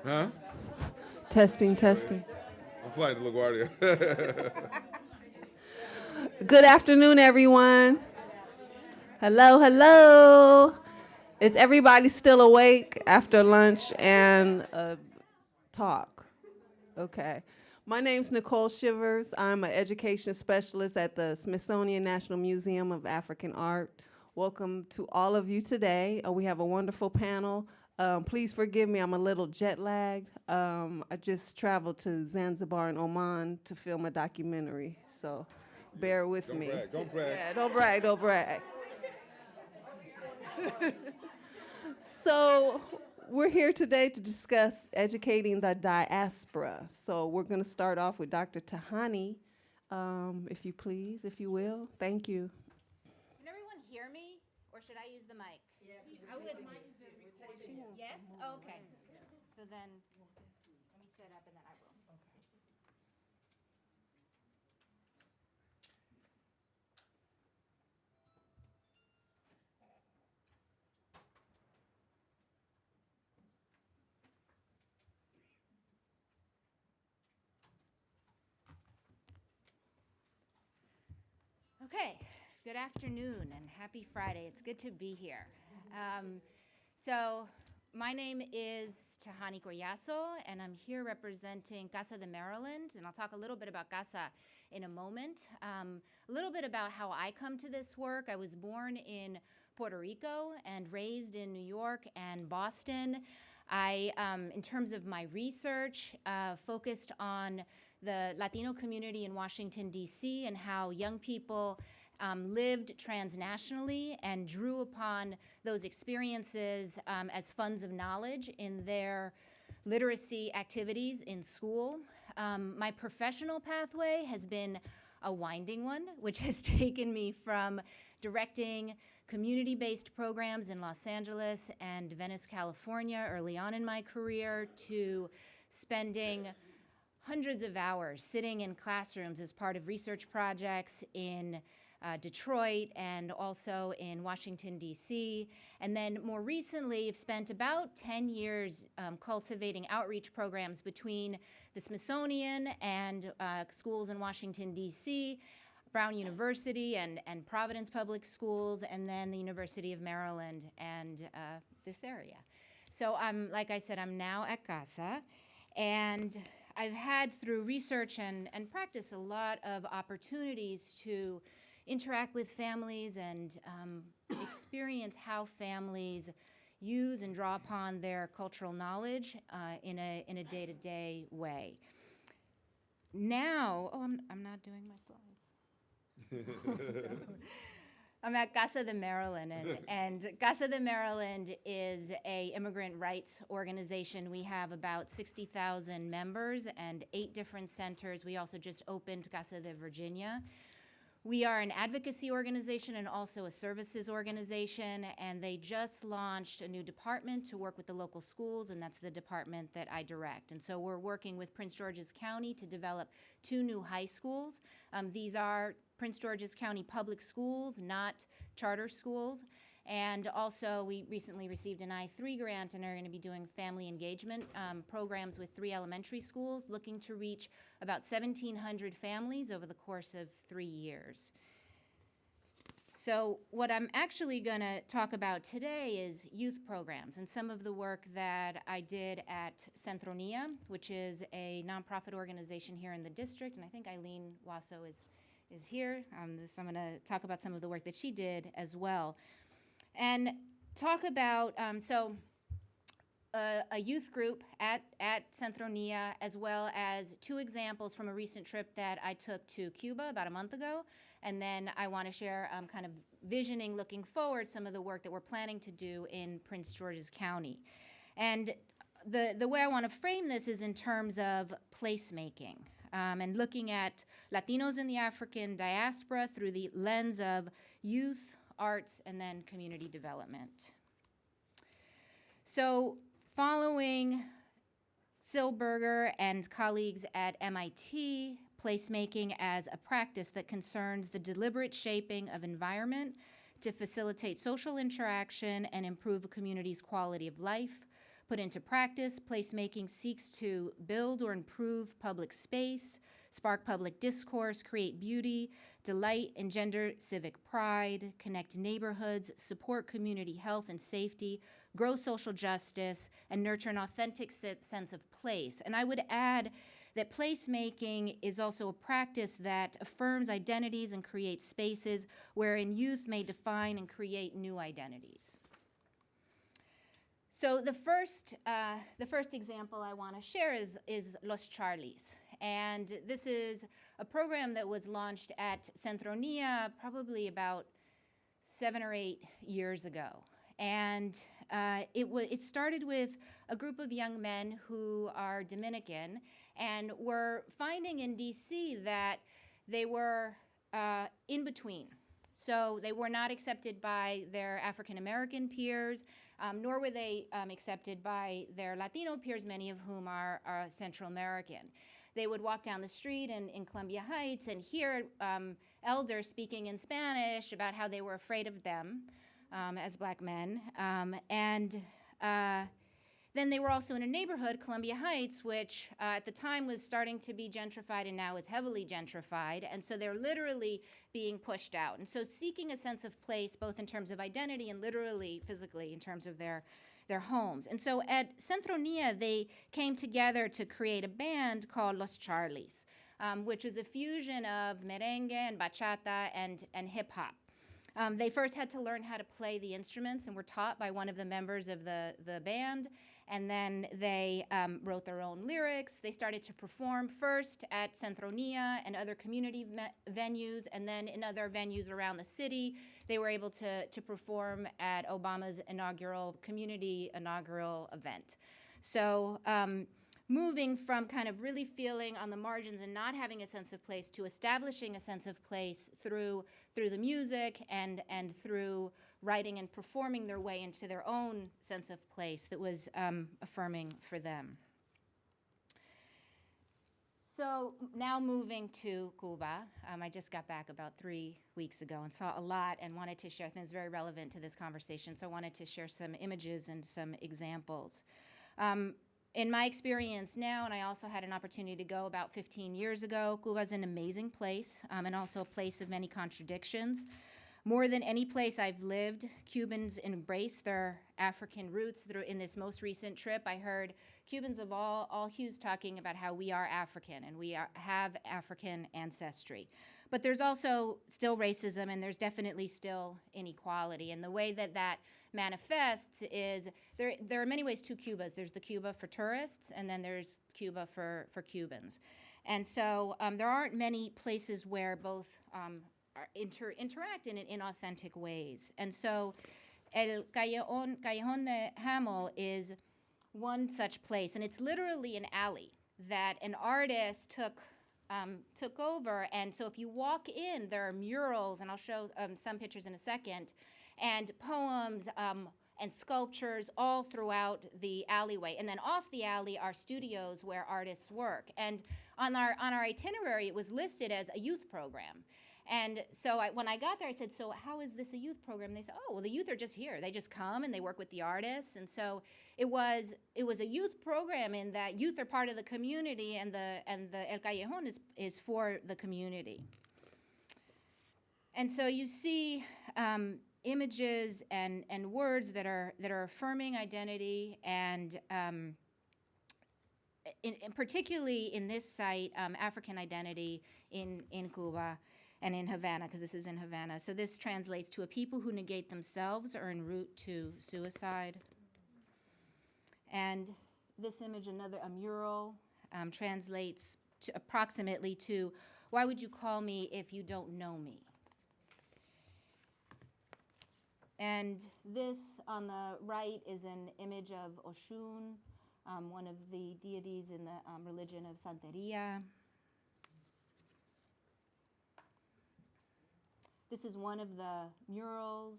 Huh? Testing, testing. I'm flying to LaGuardia. Good afternoon, everyone. Hello, hello. Is everybody still awake after lunch and talk? Okay. My name's Nicole Shivers. I'm an education specialist at the Smithsonian National Museum of African Art. Welcome to all of you today. We have a wonderful panel. Please forgive me, I'm a little jet lagged. I just traveled to Zanzibar and Oman to film a documentary, so bear with Don't me. brag, don't brag. Yeah, don't brag, don't brag. So we're here today to discuss educating the diaspora. So we're going to start off with Dr. Tehani, if you please, if you will. Thank you. Can everyone hear me, or should I use the mic? Yeah, I would. Yes? Oh, okay. So then, let me set up and then I will. Okay, good afternoon and happy Friday. It's good to be here. So my name is Tehani Collazo, and I'm here representing Casa de Maryland, and I'll talk a little bit about Casa in a moment. A little bit about how I come to this work. I was born in Puerto Rico and raised in New York and Boston. I, in terms of my research, focused on the Latino community in Washington, D.C., and how young people lived transnationally and drew upon those experiences as funds of knowledge in their literacy activities in school. My professional pathway has been a winding one, which has taken me from directing community-based programs in Los Angeles and Venice, California early on in my career, to spending hundreds of hours sitting in classrooms as part of research projects in Detroit and also in Washington, D.C. And then more recently, I've spent about 10 years cultivating outreach programs between the Smithsonian and schools in Washington, D.C., Brown University and Providence Public Schools, and then the University of Maryland and this area. So like I said, I'm now at Casa, and I've had, through research and practice, a lot of opportunities to interact with families and experience how families use and draw upon their cultural knowledge in a day-to-day way. Now, I'm not doing my slides. I'm at Casa de Maryland, and Casa de Maryland is a immigrant rights organization. We have about 60,000 members and 8 different centers. We also just opened Casa de Virginia. We are an advocacy organization and also a services organization, and they just launched a new department to work with the local schools, and that's the department that I direct. And so we're working with Prince George's County to develop 2 new high schools. These are Prince George's County public schools, not charter schools. And also, we recently received an I-3 grant and are going to be doing family engagement programs with 3 elementary schools, looking to reach about 1,700 families over the course of 3 years. So what I'm actually going to talk about today is youth programs and some of the work that I did at Centronia, which is a nonprofit organization here in the district, and I think Eileen Wasso is here. So I'm going to talk about some of the work that she did as well. And talk about, a youth group at Centronia, as well as 2 examples from a recent trip that I took to Cuba about a month ago. And then I want to share kind of visioning, looking forward, some of the work that we're planning to do in Prince George's County. And the way I want to frame this is in terms of placemaking and looking at Latinos in the African diaspora through the lens of youth, arts, and then community development. So following Silberger and colleagues at MIT, placemaking as a practice that concerns the deliberate shaping of environment to facilitate social interaction and improve a community's quality of life, put into practice. Placemaking seeks to build or improve public space, spark public discourse, create beauty, delight, engender civic pride, connect neighborhoods, support community health and safety, grow social justice, and nurture an authentic sense of place. And I would add that placemaking is also a practice that affirms identities and creates spaces wherein youth may define and create new identities. So the first example I want to share is Los Charlies. And this is a program that was launched at Centronia probably about 7 or 8 years ago. And it started with a group of young men who are Dominican and were finding in D.C. that they were in between. So they were not accepted by their African American peers, nor were they accepted by their Latino peers, many of whom are Central American. They would walk down the street in Columbia Heights and hear elders speaking in Spanish about how they were afraid of them as black men. Then they were also in a neighborhood, Columbia Heights, which at the time was starting to be gentrified and now is heavily gentrified. And so they're literally being pushed out. And so seeking a sense of place, both in terms of identity and literally, physically, in terms of their homes. And so at Centronia, they came together to create a band called Los Charlies, which is a fusion of merengue and bachata and hip hop. They first had to learn how to play the instruments and were taught by one of the members of the band. And then they wrote their own lyrics. They started to perform first at Centronia and other community venues, and then in other venues around the city. They were able to perform at Obama's community inaugural event. So moving from kind of really feeling on the margins and not having a sense of place to establishing a sense of place through the music and through writing and performing their way into their own sense of place that was affirming for them. So now moving to Cuba, I just got back about 3 weeks ago and saw a lot and wanted to share things very relevant to this conversation, so I wanted to share some images and some examples. In my experience now, and I also had an opportunity to go about 15 years ago, Cuba is an amazing place and also a place of many contradictions. More than any place I've lived, Cubans embrace their African roots. In this most recent trip, I heard Cubans of all hues talking about how we are African and we have African ancestry. But there's also still racism, and there's definitely still inequality. And the way that manifests is there are many ways to Cubas. There's the Cuba for tourists, and then there's Cuba for Cubans. And so there aren't many places where both interact in authentic ways. And so El Callejón de Hamel is one such place, and it's literally an alley that an artist took over. And so if you walk in, there are murals, and I'll show some pictures in a second, and poems and sculptures all throughout the alleyway. And then off the alley are studios where artists work. And on our itinerary, it was listed as a youth program. And so when I got there, I said, so how is this a youth program? And they said, oh, well, the youth are just here. They just come and they work with the artists. And so it was a youth program in that youth are part of the community, and the El Callejón is for the community. And so you see images and words that are affirming identity, and particularly in this site, African identity in Cuba. And in Havana, because this is in Havana. So this translates to a people who negate themselves or en route to suicide. And this image, a mural, translates to approximately to, why would you call me if you don't know me? And this on the right is an image of Oshun, one of the deities in the religion of Santeria. This is one of the murals.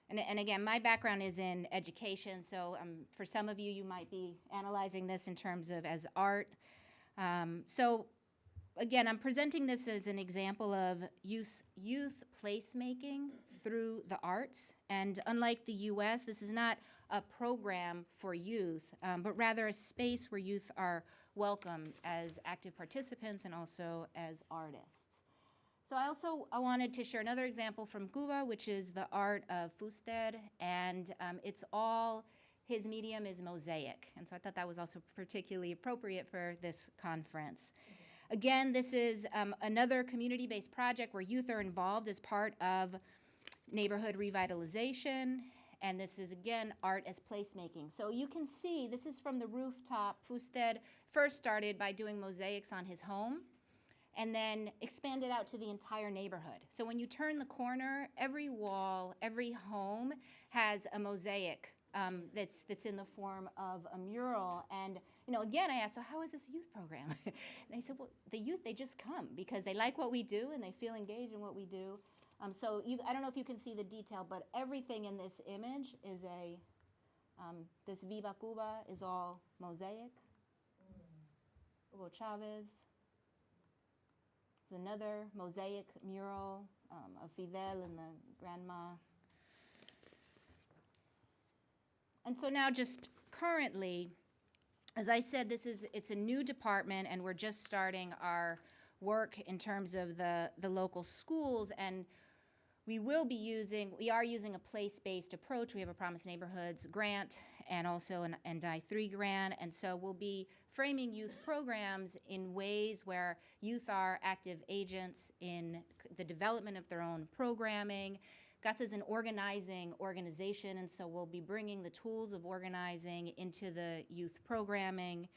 And again, my background is in education, so for some of you, you might be analyzing this in terms of as art. So again, I'm presenting this as an example of youth placemaking through the arts. And unlike the US, this is not a program for youth, but rather a space where youth are welcome as active participants and also as artists. So I wanted to share another example from Cuba, which is the art of Fuster, and his medium is Mosaic. And so I thought that was also particularly appropriate for this conference. Again, this is another community-based project where youth are involved as part of neighborhood revitalization. And this is, again, art as placemaking. So you can see, this is from the rooftop. Fuster first started by doing mosaics on his home and then expanded out to the entire neighborhood. So when you turn the corner, every wall, every home has a mosaic that's in the form of a mural. And again, I asked, so how is this a youth program? And they said, well, the youth, they just come because they like what we do and they feel engaged in what we do. I don't know if you can see the detail, but everything in this image is this Viva Cuba is all mosaic. Hugo Chavez. There's another mosaic mural of Fidel and the grandma. And so now just currently, as I said, it's a new department and we're just starting our work in terms of the local schools, and we are using a place-based approach. We have a Promise Neighborhoods grant and also an NDI-3 grant, and so we'll be framing youth programs in ways where youth are active agents in the development of their own programming. Casa is an organizing organization, and so we'll be bringing the tools of organizing into the youth programming,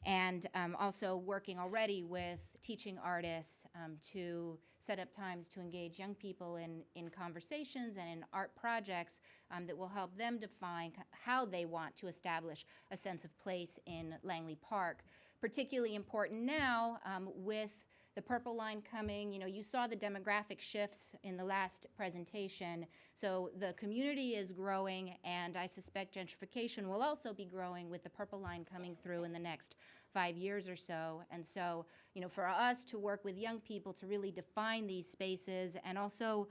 and also working already with teaching artists to set up times to engage young people in conversations and in art projects that will help them define how they want to establish a sense of place in Langley Park. Particularly important now with the Purple Line coming. You saw the demographic shifts in the last presentation. So the community is growing, and I suspect gentrification will also be growing with the Purple Line coming through in the next 5 years or so. And so, for us to work with young people to really define these spaces and also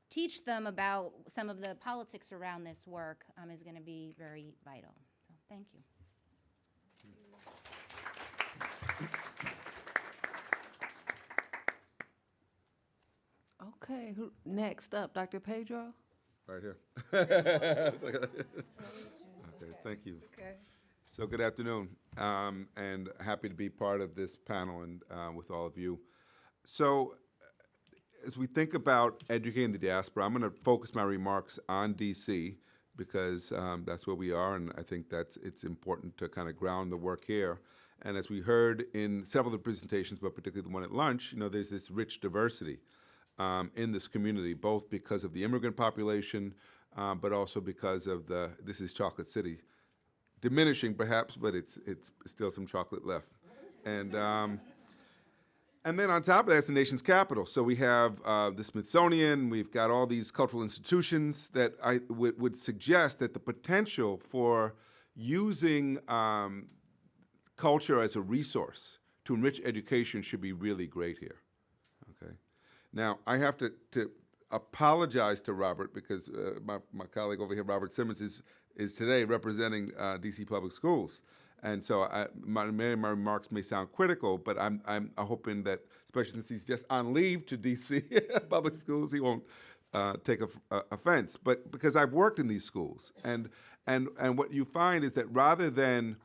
teach them about some of the politics around this work is going to be very vital. So thank you. Okay, next up, Dr. Pedro? Right here. Okay, thank you. Okay. So good afternoon, and happy to be part of this panel and with all of you. So as we think about educating the diaspora, I'm going to focus my remarks on D.C. because that's where we are, and I think it's important to kind of ground the work here. And as we heard in several of the presentations, but particularly the one at lunch, there's this rich diversity in this community, both because of the immigrant population, but also because of this is Chocolate City. Diminishing perhaps, but it's still some chocolate left. And then on top of that, it's the nation's capital. So we have the Smithsonian, we've got all these cultural institutions that I would suggest that the potential for using culture as a resource to enrich education should be really great here, okay? Now, I have to apologize to Robert because my colleague over here, Robert Simmons, is today representing D.C. Public Schools. And so many of my remarks may sound critical, but I'm hoping that, especially since he's just on leave to D.C. Public Schools, he won't take offense. But because I've worked in these schools, and what you find is that rather than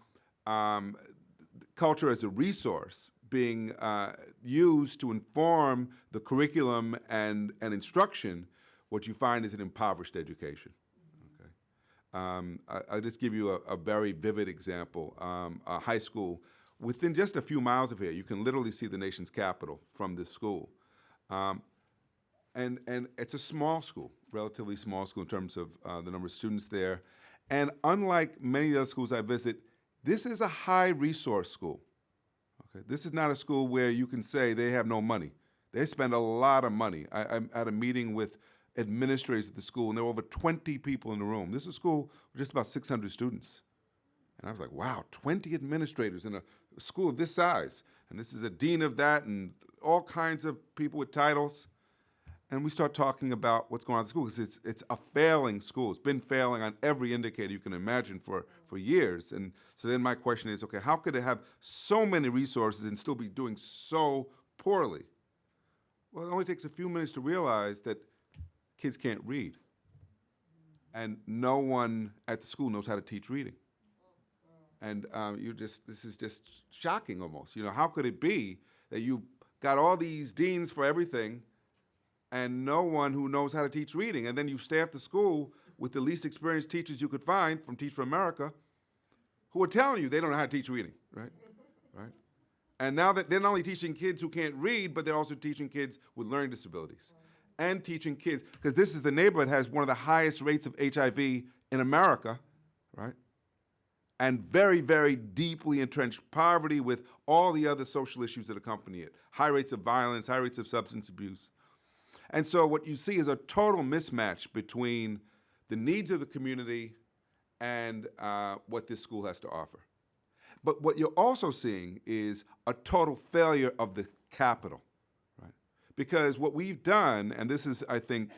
culture as a resource being used to inform the curriculum and instruction, what you find is an impoverished education. I'll just give you a very vivid example. A high school within just a few miles of here, you can literally see the nation's capital from this school. And it's a small school, relatively small school in terms of the number of students there. And unlike many of the other schools I visit, this is a high resource school. Okay? This is not a school where you can say they have no money. They spend a lot of money. I'm at a meeting with administrators at the school, and there were over 20 people in the room. This is a school with just about 600 students. And I was like, wow, 20 administrators in a school of this size. and this is a dean of that, and all kinds of people with titles. And we start talking about what's going on at the school, because it's a failing school. It's been failing on every indicator you can imagine for years. And so then my question is, okay, how could it have so many resources and still be doing so poorly? Well, it only takes a few minutes to realize that kids can't read. And no one at the school knows how to teach reading. And this is just shocking almost. You know, how could it be that you got all these deans for everything and no one who knows how to teach reading? And then you staff the school with the least experienced teachers you could find from Teach for America, who are telling you they don't know how to teach reading, right? Right? And now that they're not only teaching kids who can't read, but they're also teaching kids with learning disabilities. And teaching kids, because this is the neighborhood that has one of the highest rates of HIV in America, right? And very, very deeply entrenched poverty with all the other social issues that accompany it. High rates of violence, high rates of substance abuse. And so what you see is a total mismatch between the needs of the community and what this school has to offer. But what you're also seeing is a total failure of the capital, right? Because what we've done, and this is, I think,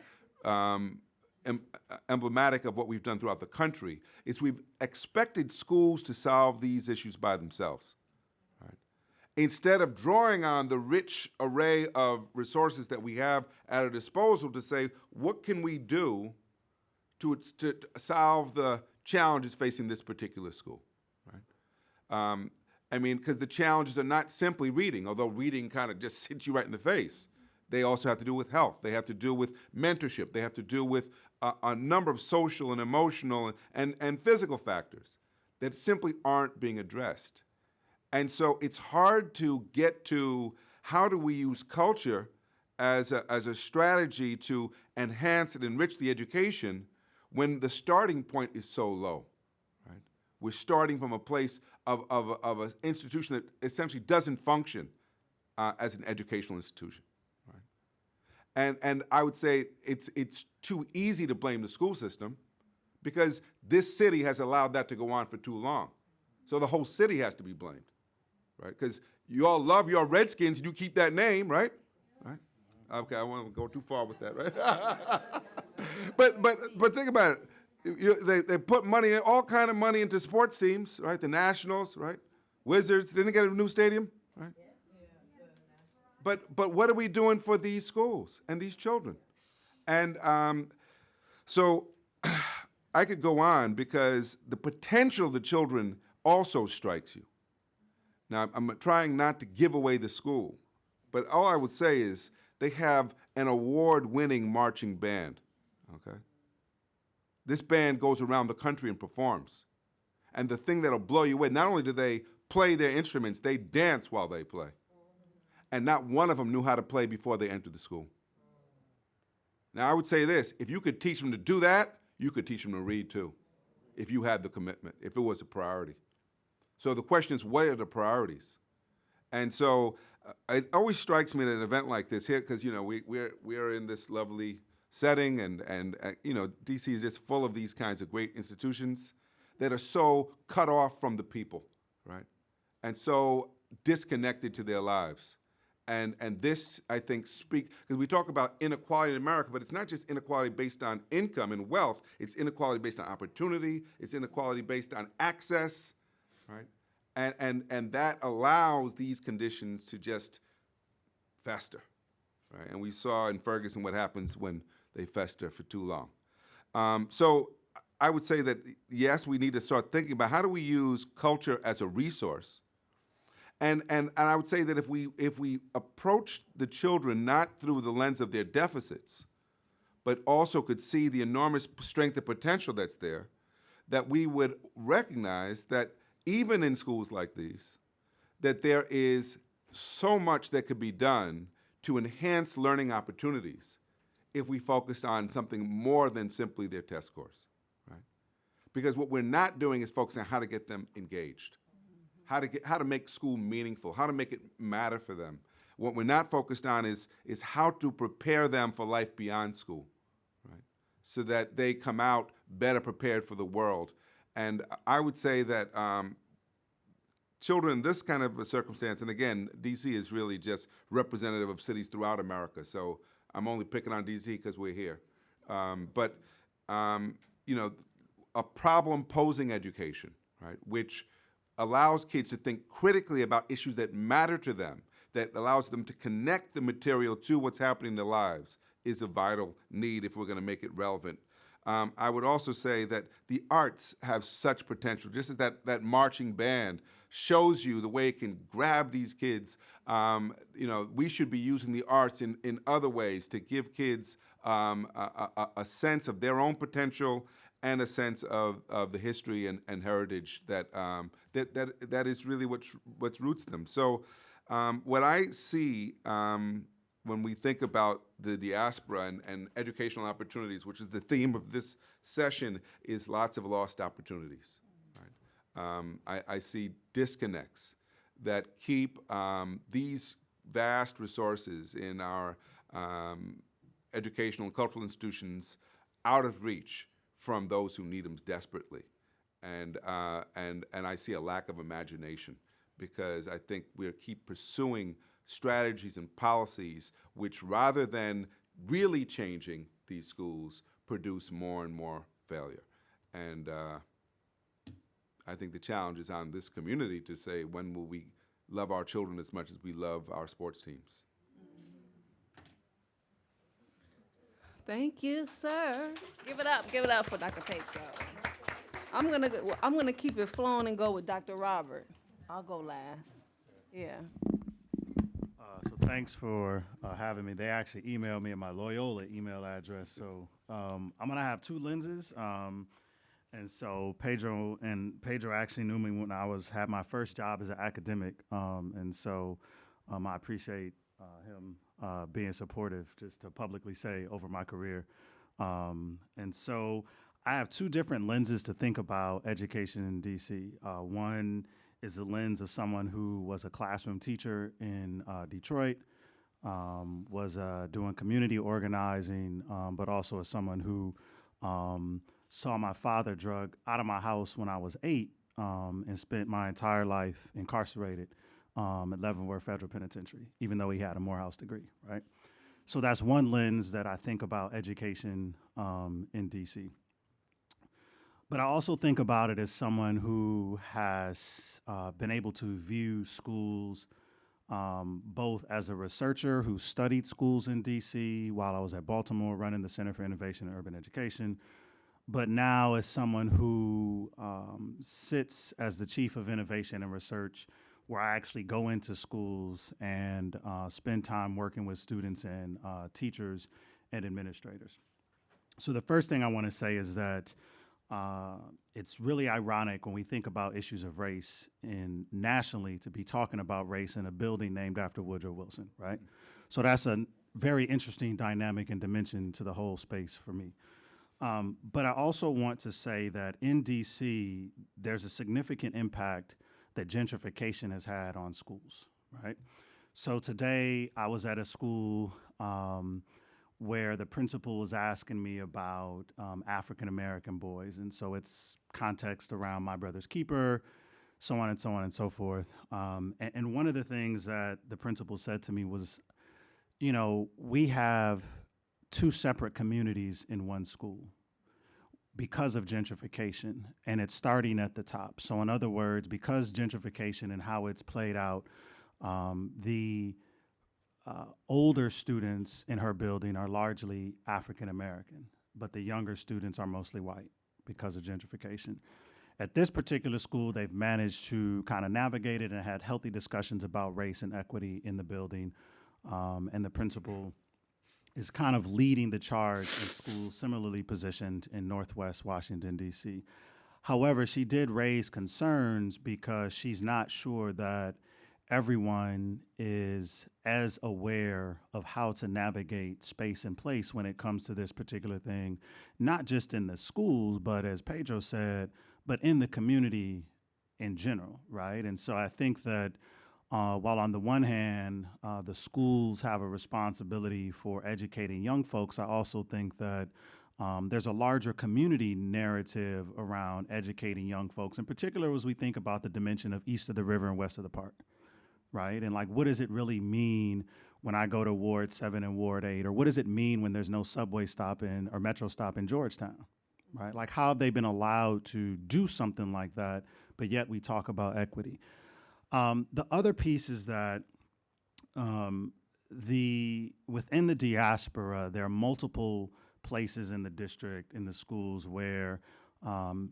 emblematic of what we've done throughout the country, is we've expected schools to solve these issues by themselves, right? Instead of drawing on the rich array of resources that we have at our disposal to say, what can we do to solve the challenges facing this particular school, right? I mean, because the challenges are not simply reading, although reading kind of just hits you right in the face. They also have to do with health. They have to do with mentorship. They have to do with a number of social and emotional and physical factors that simply aren't being addressed. And so it's hard to get to how do we use culture as a strategy to enhance and enrich the education when the starting point is so low, right? We're starting from a place of an institution that essentially doesn't function as an educational institution. And I would say it's too easy to blame the school system because this city has allowed that to go on for too long. So the whole city has to be blamed, right? Because you all love your Redskins and you keep that name, right? Right? Okay, I won't go too far with that, right? but think about it. They put money, all kind of money into sports teams, right? The Nationals, right? Wizards, didn't they get a new stadium, right? But what are we doing for these schools and these children? And so I could go on because the potential of the children also strikes you. Now, I'm trying not to give away the school, but all I would say is they have an award-winning marching band, okay? This band goes around the country and performs. And the thing that'll blow you away, not only do they play their instruments, they dance while they play. And not one of them knew how to play before they entered the school. Now, I would say this, if you could teach them to do that, you could teach them to read too, if you had the commitment, if it was a priority. So the question is, what are the priorities? And so it always strikes me at an event like this here, because, you know, we're in this lovely setting, and you know, DC is just full of these kinds of great institutions that are so cut off from the people, right? And so disconnected to their lives. And this, I think, because we talk about inequality in America, but it's not just inequality based on income and wealth, it's inequality based on opportunity, it's inequality based on access, right? And that allows these conditions to just fester, right? And we saw in Ferguson what happens when they fester for too long. So I would say that, yes, we need to start thinking about how do we use culture as a resource. And I would say that if we approach the children not through the lens of their deficits, but also could see the enormous strength and potential that's there, that we would recognize that even in schools like these, that there is so much that could be done to enhance learning opportunities if we focused on something more than simply their test scores, right? Because what we're not doing is focusing on how to get them engaged. How to make school meaningful, how to make it matter for them. What we're not focused on is how to prepare them for life beyond school, right? So that they come out better prepared for the world. And I would say that children in this kind of a circumstance, and again, D.C. is really just representative of cities throughout America, so I'm only picking on D.C. because we're here. But you know, a problem-posing education, right, which allows kids to think critically about issues that matter to them, that allows them to connect the material to what's happening in their lives, is a vital need if we're going to make it relevant. I would also say that the arts have such potential, just as that marching band shows you the way it can grab these kids. You know, we should be using the arts in other ways to give kids a sense of their own potential and a sense of the history and heritage that is really what roots them. So what I see when we think about the diaspora and educational opportunities, which is the theme of this session, is lots of lost opportunities. Right? I see disconnects that keep these vast resources in our educational and cultural institutions out of reach from those who need them desperately. And I see a lack of imagination, because I think we keep pursuing strategies and policies which, rather than really changing these schools, produce more and more failure. And I think the challenge is on this community to say, when will we love our children as much as we love our sports teams? Thank you, sir. Give it up for Dr. Pedro. I'm gonna keep it flowing and go with Dr. Robert. I'll go last. Yeah. So thanks for having me. They actually emailed me at my Loyola email address. So I'm gonna have two lenses. And so Pedro actually knew me when I had my first job as an academic. And so I appreciate him being supportive, just to publicly say, over my career. And so I have two different lenses to think about education in DC. One is the lens of someone who was a classroom teacher in Detroit, was doing community organizing, but also as someone who saw my father drug out of my house when I was 8, and spent my entire life incarcerated at Leavenworth Federal Penitentiary, even though he had a Morehouse degree, right? So that's one lens that I think about education in DC. But I also think about it as someone who has been able to view schools both as a researcher who studied schools in DC while I was at Baltimore running the Center for Innovation in Urban Education, but now as someone who sits as the Chief of Innovation and Research, where I actually go into schools and spend time working with students and teachers and administrators. So the first thing I want to say is that it's really ironic when we think about issues of race nationally to be talking about race in a building named after Woodrow Wilson, right? So that's a very interesting dynamic and dimension to the whole space for me. But I also want to say that in DC, there's a significant impact that gentrification has had on schools, right? So today I was at a school where the principal was asking me about African-American boys. And so it's context around My Brother's Keeper, so on and so on and so forth. And one of the things that the principal said to me was, you know, we have two separate communities in one school because of gentrification, and it's starting at the top. So in other words, because gentrification and how it's played out, the older students in her building are largely African American, but the younger students are mostly white because of gentrification. At this particular school, they've managed to kind of navigate it and had healthy discussions about race and equity in the building, and the principal is kind of leading the charge in schools similarly positioned in Northwest Washington, D.C. However, she did raise concerns because she's not sure that everyone is as aware of how to navigate space and place when it comes to this particular thing, not just in the schools, but as Pedro said, but in the community in general, right? And so I think that while on the one hand, the schools have a responsibility for educating young folks, I also think that there's a larger community narrative around educating young folks, in particular as we think about the dimension of east of the river and west of the park, right? And like, what does it really mean when I go to Ward 7 and Ward 8? Or what does it mean when there's no subway stop in or metro stop in Georgetown, right? Like, how have they been allowed to do something like that, but yet we talk about equity? The other piece is that within the diaspora, there are multiple places in the district, in the schools, where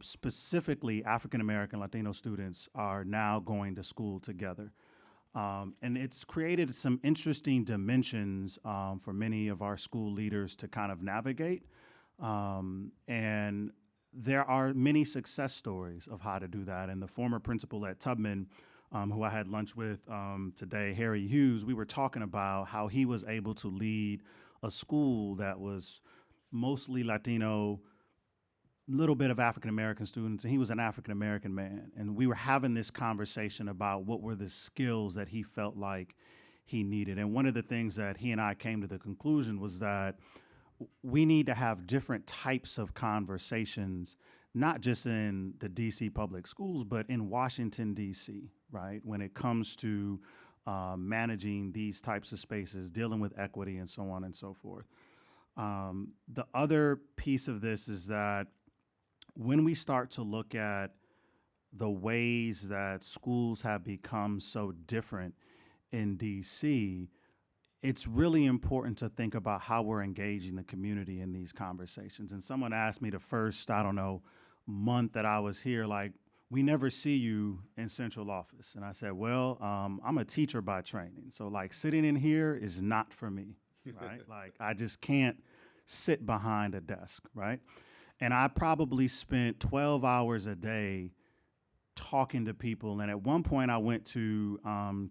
specifically African-American Latino students are now going to school together. And it's created some interesting dimensions for many of our school leaders to kind of navigate. And there are many success stories of how to do that. And the former principal at Tubman, who I had lunch with today, Harry Hughes, we were talking about how he was able to lead a school that was mostly Latino, little bit of African-American students, and he was an African-American man. And we were having this conversation about what were the skills that he felt like he needed. And one of the things that he and I came to the conclusion was that we need to have different types of conversations, not just in the DC public schools, but in Washington, D.C., right? When it comes to managing these types of spaces, dealing with equity, and so on and so forth. The other piece of this is that when we start to look at the ways that schools have become so different in DC, it's really important to think about how we're engaging the community in these conversations. And someone asked me the first, I don't know, month that I was here, like, we never see you in central office. And I said, well, I'm a teacher by training. So like, sitting in here is not for me, right? Like, I just can't sit behind a desk, right? And I probably spent 12 hours a day talking to people. And at one point I went to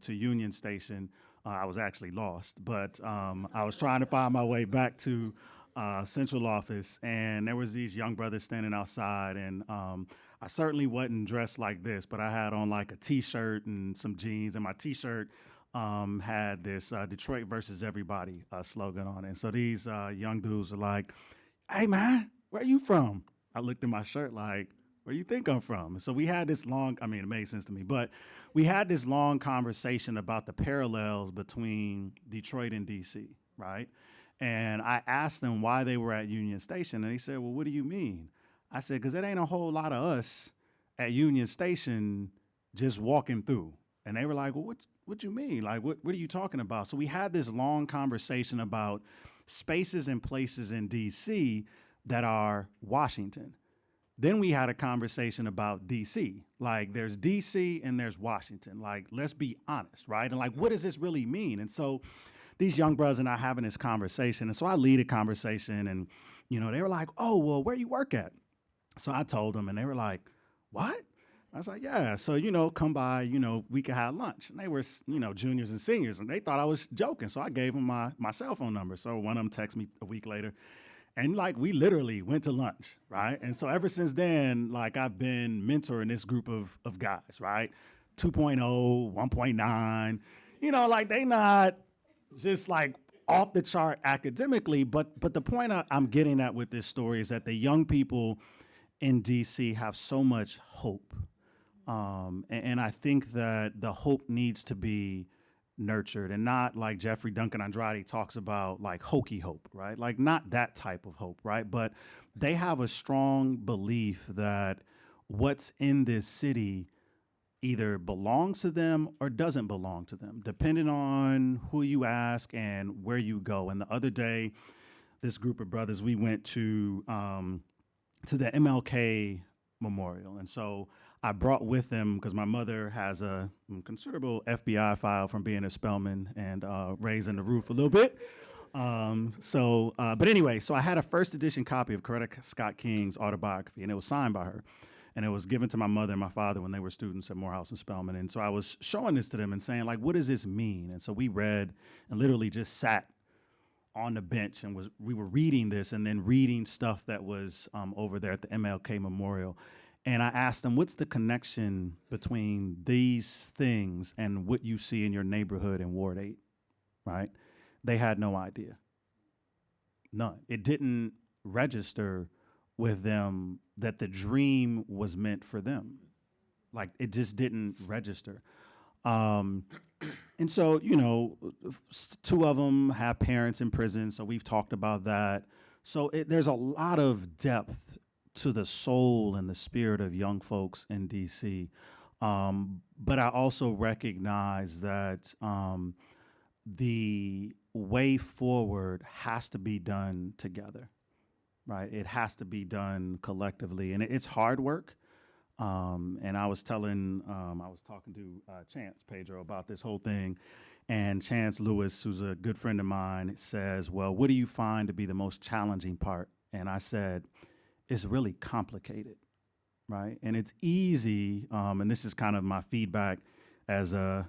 Union Station. I was actually lost, but I was trying to find my way back to central office. And there was these young brothers standing outside. And I certainly wasn't dressed like this, but I had on like a t-shirt and some jeans. And my t-shirt had this Detroit versus everybody slogan on it. And so these young dudes are like, hey man, where you from? I looked at my shirt like, where you think I'm from? And so we had this long, I mean, it made sense to me, but we had this long conversation about the parallels between Detroit and DC, right? And I asked them why they were at Union Station, and they said, well, what do you mean? I said, because it ain't a whole lot of us at Union Station just walking through. And they were like, well, what you mean? Like, what are you talking about? So we had this long conversation about spaces and places in DC that are Washington. Then we had a conversation about DC. Like, there's DC and there's Washington. Like, let's be honest, right? And like, what does this really mean? And so these young brothers and I having this conversation. And so I lead a conversation, and, you know, they were like, oh, well, where you work at? So I told them, and they were like, what? I was like, yeah, so, you know, come by, you know, we could have lunch. And they were, you know, juniors and seniors, and they thought I was joking. So I gave them my cell phone number. So one of them texted me a week later. And like, we literally went to lunch, right? And so ever since then, like, I've been mentoring this group of guys, right? 2.0, 1.9, you know, like, they not just like off the chart academically, but the point I'm getting at with this story is that the young people in DC have so much hope. And I think that the hope needs to be nurtured, and not like Jeffrey Duncan Andrade talks about, like hokey hope, right? Like, not that type of hope, right? But they have a strong belief that what's in this city either belongs to them or doesn't belong to them, depending on who you ask and where you go. And the other day, this group of brothers, we went to the MLK Memorial. And so I brought with them, because my mother has a considerable FBI file from being a Spelman and raising the roof a little bit. But anyway, so I had a first edition copy of Coretta Scott King's autobiography, and it was signed by her. And it was given to my mother and my father when they were students at Morehouse and Spelman. And so I was showing this to them and saying, like, what does this mean? And so we read and literally just sat on the bench and we were reading this and then reading stuff that was over there at the MLK Memorial. And I asked them, what's the connection between these things and what you see in your neighborhood in Ward 8, right? They had no idea. None. It didn't register with them that the dream was meant for them. Like, it just didn't register. And so, you know, two of them have parents in prison, so we've talked about that. So there's a lot of depth to the soul and the spirit of young folks in DC. But I also recognize that the way forward has to be done together, right? It has to be done collectively, and it's hard work. And I was talking to Chance Pedro about this whole thing, and Chance Lewis, who's a good friend of mine, says, well, what do you find to be the most challenging part? And I said, it's really complicated, right? And it's easy, and this is kind of my feedback as a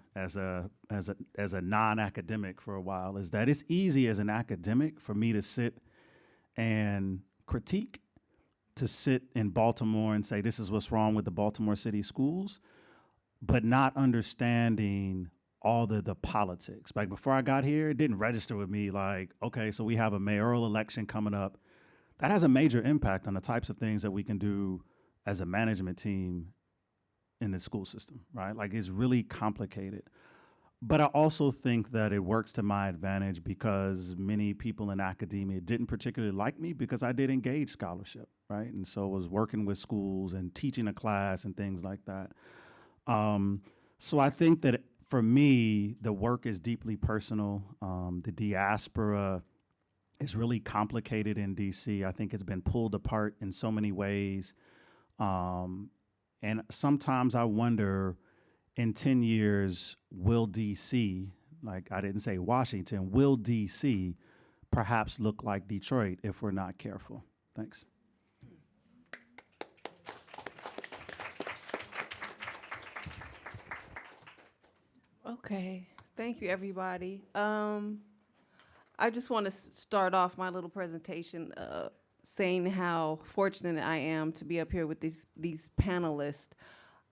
non-academic for a while, is that it's easy as an academic for me to sit and critique, to sit in Baltimore and say, this is what's wrong with the Baltimore City schools, but not understanding all the politics. Like, before I got here, it didn't register with me, like, okay, so we have a mayoral election coming up. That has a major impact on the types of things that we can do as a management team in the school system, right? Like, it's really complicated. But I also think that it works to my advantage because many people in academia didn't particularly like me because I did engage scholarship, right? And so I was working with schools and teaching a class and things like that. So I think that for me, the work is deeply personal. The diaspora is really complicated in DC. I think it's been pulled apart in so many ways. And sometimes I wonder, in 10 years, will DC, like I didn't say Washington, will DC perhaps look like Detroit if we're not careful? Thanks. Okay, thank you, everybody. I just want to start off my little presentation saying how fortunate I am to be up here with these panelists.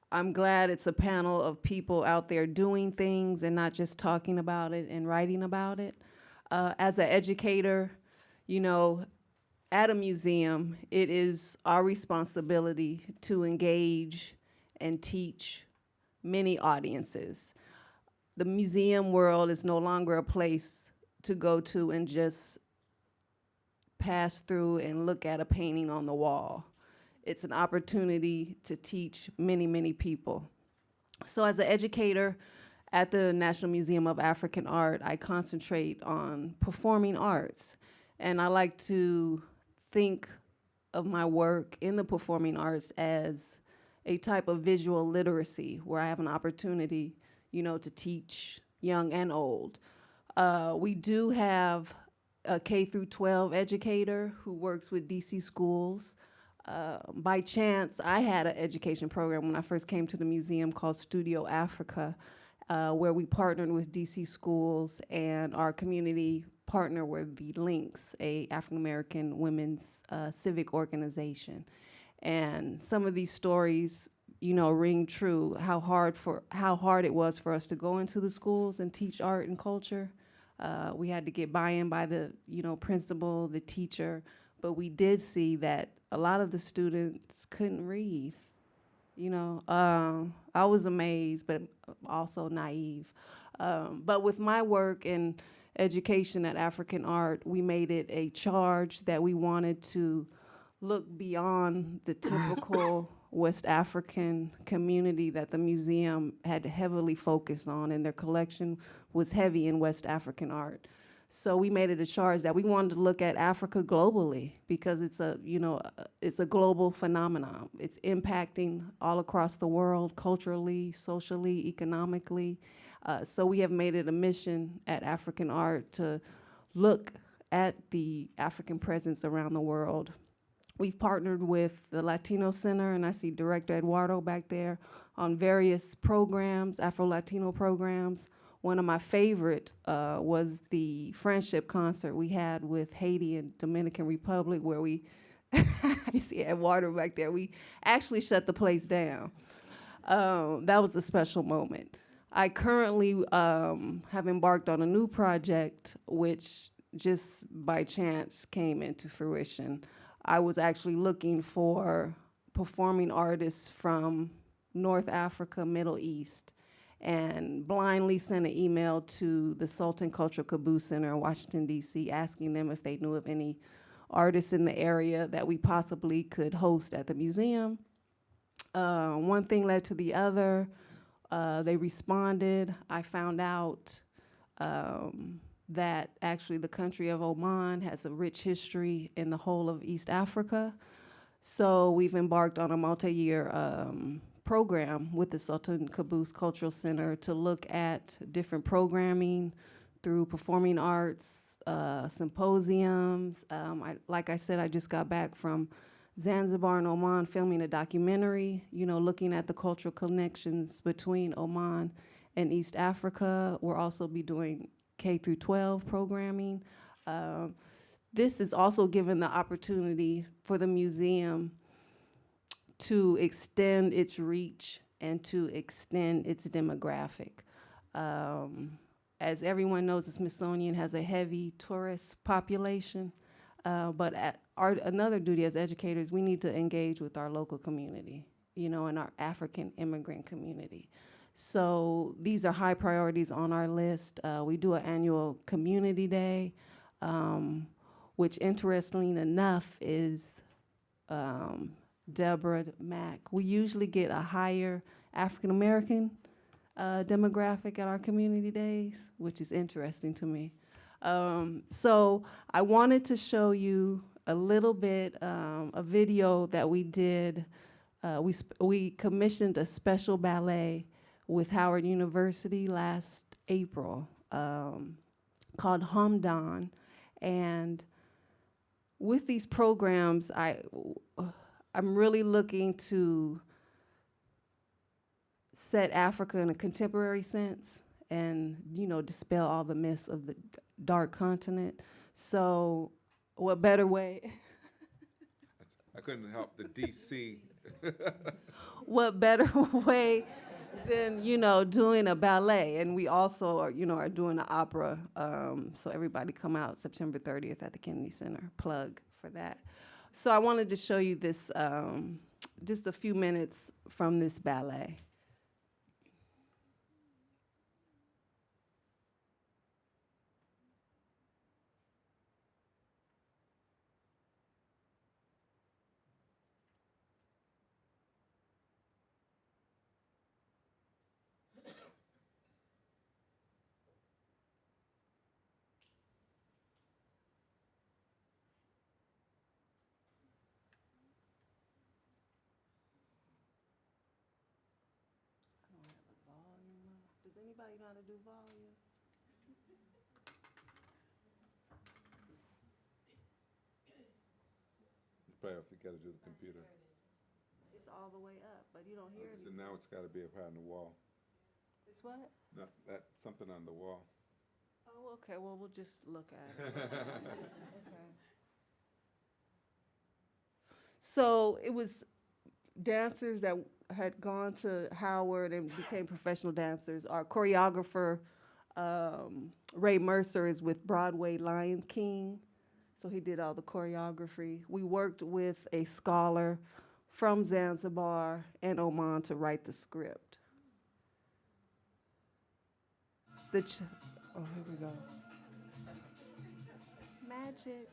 I'm glad it's a panel of people out there doing things and not just talking about it and writing about it. As an educator, you know, at a museum, it is our responsibility to engage and teach many audiences. The museum world is no longer a place to go to and just pass through and look at a painting on the wall. It's an opportunity to teach many, many people. So as an educator at the National Museum of African Art, I concentrate on performing arts. And I like to think of my work in the performing arts as a type of visual literacy where I have an opportunity, you know, to teach young and old. We do have a K through 12 educator who works with DC schools. By chance, I had an education program when I first came to the museum called Studio Africa, where we partnered with DC schools, and our community partner with the Links, a African-American women's civic organization. And some of these stories, you know, ring true, how hard it was for us to go into the schools and teach art and culture. We had to get buy-in by the, you know, principal, the teacher, but we did see that a lot of the students couldn't read. You know, I was amazed, but also naive. But with my work in education at African Art, we made it a charge that we wanted to look beyond the typical West African community that the museum had heavily focused on, and their collection was heavy in West African art. So we made it a charge that we wanted to look at Africa globally because it's a, you know, it's a global phenomenon. It's impacting all across the world, culturally, socially, economically. So we have made it a mission at African Art to look at the African presence around the world. We've partnered with the Latino Center, and I see Director Eduardo back there, on various programs, Afro-Latino programs. One of my favorite was the friendship concert we had with Haiti and Dominican Republic, where we, you see Eduardo back there, we actually shut the place down. That was a special moment. I currently have embarked on a new project, which just by chance came into fruition. I was actually looking for performing artists from North Africa, Middle East, and blindly sent an email to the Sultan Cultural Caboose Center in Washington, D.C., asking them if they knew of any artists in the area that we possibly could host at the museum. One thing led to the other. They responded. I found out that actually the country of Oman has a rich history in the whole of East Africa. So we've embarked on a multi-year program with the Sultan Caboose Cultural Center to look at different programming through performing arts, symposiums. Like I said, I just got back from Zanzibar and Oman filming a documentary, looking at the cultural connections between Oman and East Africa. We'll also be doing K through 12 programming. This is also given the opportunity for the museum to extend its reach and to extend its demographic. As everyone knows, the Smithsonian has a heavy tourist population, but another duty as educators, we need to engage with our local community, and our African immigrant community. So these are high priorities on our list. We do an annual community day, which interestingly enough is Deborah Mack. We usually get a higher African American demographic at our community days, which is interesting to me. So I wanted to show you a little bit, a video that we did. We commissioned a special ballet with Howard University last April called Hamdan. And with these programs, I'm really looking to set Africa in a contemporary sense and, dispel all the myths of the dark continent. So what better way? I couldn't help the DC. What better way than, doing a ballet? And we also are doing an opera. So everybody come out September 30th at the Kennedy Center. Plug for that. So I wanted to show you this, just a few minutes from this ballet. Does anybody know how to do volume? Probably if you got to do the computer. It's all the way up, but you don't hear So anything. now it's got to be up high on the wall. It's what? No, that's something on the wall. Oh, okay. Well, we'll just look at it. Okay. So it was dancers that had gone to Howard and became professional dancers. Our choreographer, Ray Mercer, is with Broadway Lion King. So he did all the choreography. We worked with a scholar from Zanzibar and Oman to write the script. Oh, here we go. Magic.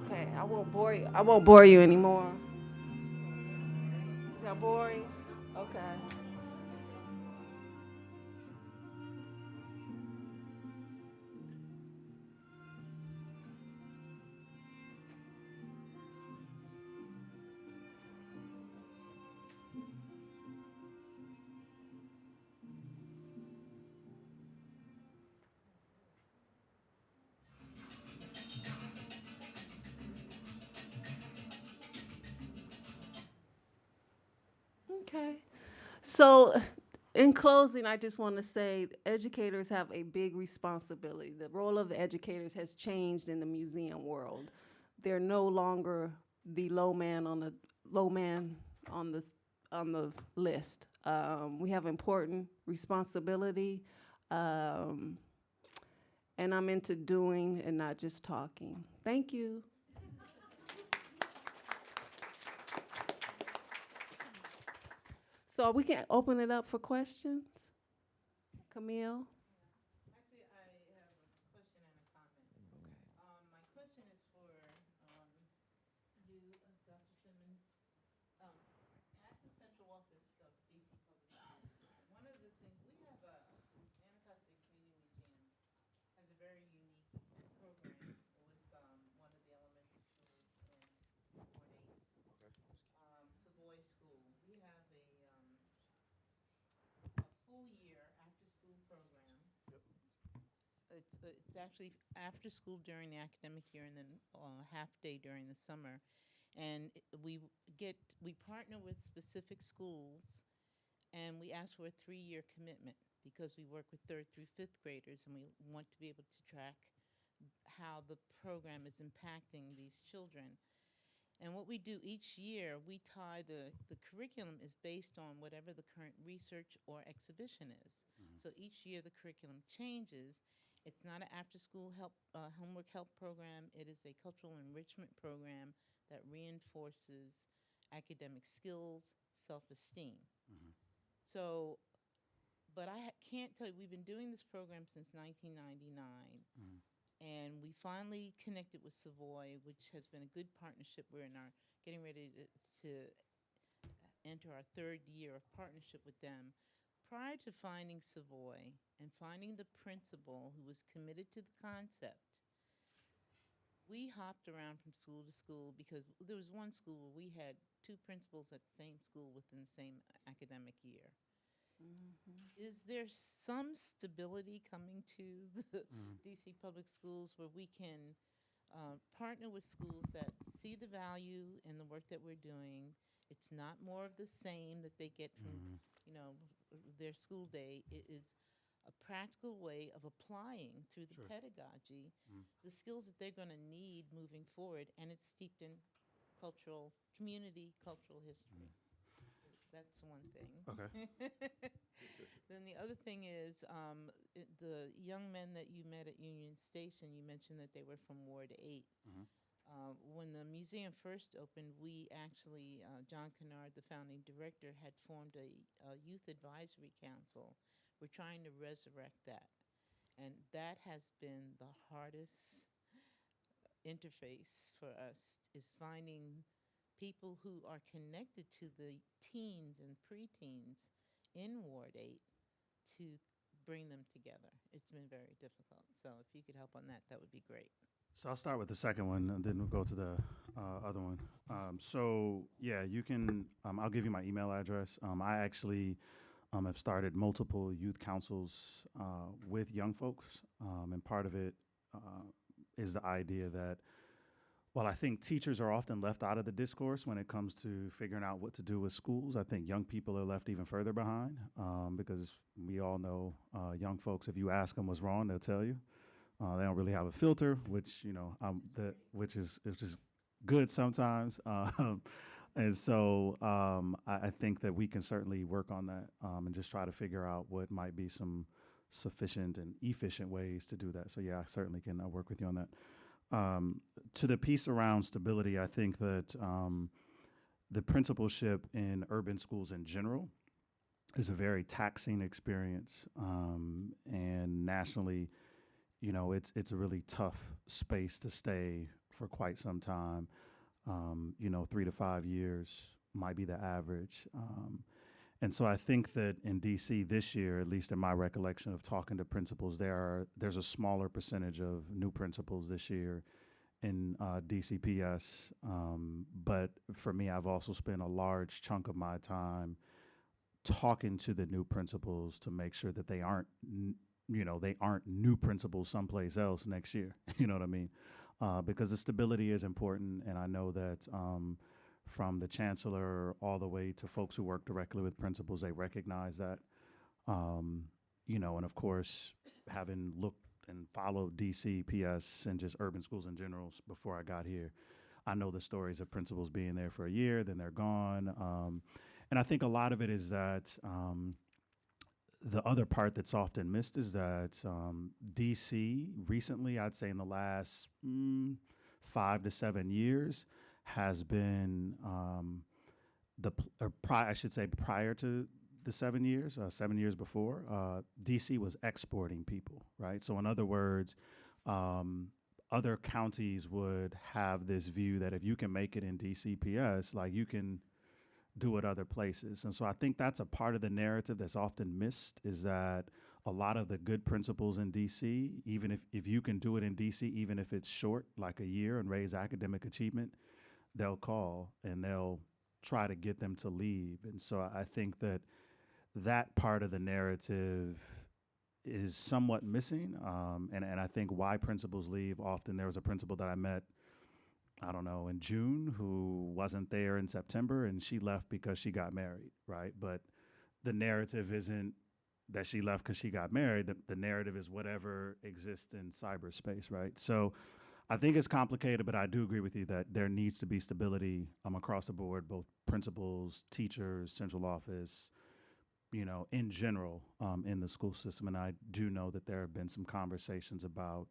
Okay, I won't bore you. I won't bore you anymore. Is that boring? Okay. Okay. So, in closing, I just want to say educators have a big responsibility. The role of the educators has changed in the museum world. They're no longer the low man on the on the list. We have important responsibility, and I'm into doing and not just talking. Thank you. So we can open it up for questions. Camille? Actually, I have a question and a comment. My question is for you, Dr. Simmons. At the central office of DC Public Schools, one of the things, we have Anacostia Community Museum has a very unique program with one of the elementary schools in Ward 8, Savoy School. We have a full year after-school program. It's actually after school during the academic year and then half day during the summer. And we partner with specific schools and we ask for a 3-year commitment because we work with 3rd through 5th graders and we want to be able to track how the program is impacting these children. And what we do each year, we tie the curriculum is based on whatever the current research or exhibition is. So each year the curriculum changes. It's not an after-school homework help program. It is a cultural enrichment program that reinforces academic skills, self-esteem. So, but I can't tell you, we've been doing this program since 1999. And we finally connected with Savoy, which has been a good partnership. We're getting ready to enter our 3rd year of partnership with them. Prior to finding Savoy and finding the principal who was committed to the concept, we hopped around from school to school because there was one school where we had 2 principals at the same school within the same academic year. Is there some stability coming to the DC public schools where we can partner with schools that see the value in the work that we're doing? It's not more of the same that they get from, their school day. It is a practical way of applying through the pedagogy the skills that they're going to need moving forward, and it's steeped in cultural history. That's one thing. Okay. Then the other thing is the young men that you met at Union Station, you mentioned that they were from Ward 8. When the museum first opened, we actually, John Kennard, the founding director, had formed a youth advisory council. We're trying to resurrect that. And that has been the hardest interface for us, is finding people who are connected to the teens and preteens in Ward 8 to bring them together. It's been very difficult. So if you could help on that, that would be great. So I'll start with the second one, and then we'll go to the other one. So yeah, you can. I'll give you my email address. I actually have started multiple youth councils with young folks, and part of it is the idea that, well, I think teachers are often left out of the discourse when it comes to figuring out what to do with schools. I think young people are left even further behind because we all know young folks, if you ask them what's wrong, they'll tell you. They don't really have a filter, which which is good sometimes, and so I think that we can certainly work on that and just try to figure out what might be some sufficient and efficient ways to do that. So yeah, I certainly can work with you on that. To the piece around stability, I think that the principalship in urban schools in general is a very taxing experience, and nationally, it's a really tough space to stay for quite some time. 3 to 5 years might be the average. And so I think that in D.C. this year, at least in my recollection of talking to principals, there's a smaller percentage of new principals this year in DCPS. But for me, I've also spent a large chunk of my time talking to the new principals to make sure that they aren't new principals someplace else next year. You know what I mean? Because the stability is important, and I know that from the chancellor all the way to folks who work directly with principals, they recognize that. And of course, having looked and followed DCPS and just urban schools in general before I got here, I know the stories of principals being there for a year, then they're gone. And I think a lot of it is that the other part that's often missed is that DC recently, I'd say in the last 5 to 7 years, has been prior to the 7 years, 7 years before, DC was exporting people, right? So in other words, other counties would have this view that if you can make it in DCPS, like you can do it other places. And so I think that's a part of the narrative that's often missed, is that a lot of the good principals in DC, even if you can do it in DC, even if it's short, like a year, and raise academic achievement, they'll call and they'll try to get them to leave. And so I think that part of the narrative is somewhat missing. And I think why principals leave, often there was a principal that I met, I don't know, in June, who wasn't there in September, and she left because she got married, right? But the narrative isn't that she left because she got married. The narrative is whatever exists in cyberspace, right? So I think it's complicated, but I do agree with you that there needs to be stability across the board, both principals, teachers, central office, in general, in the school system. And I do know that there have been some conversations about,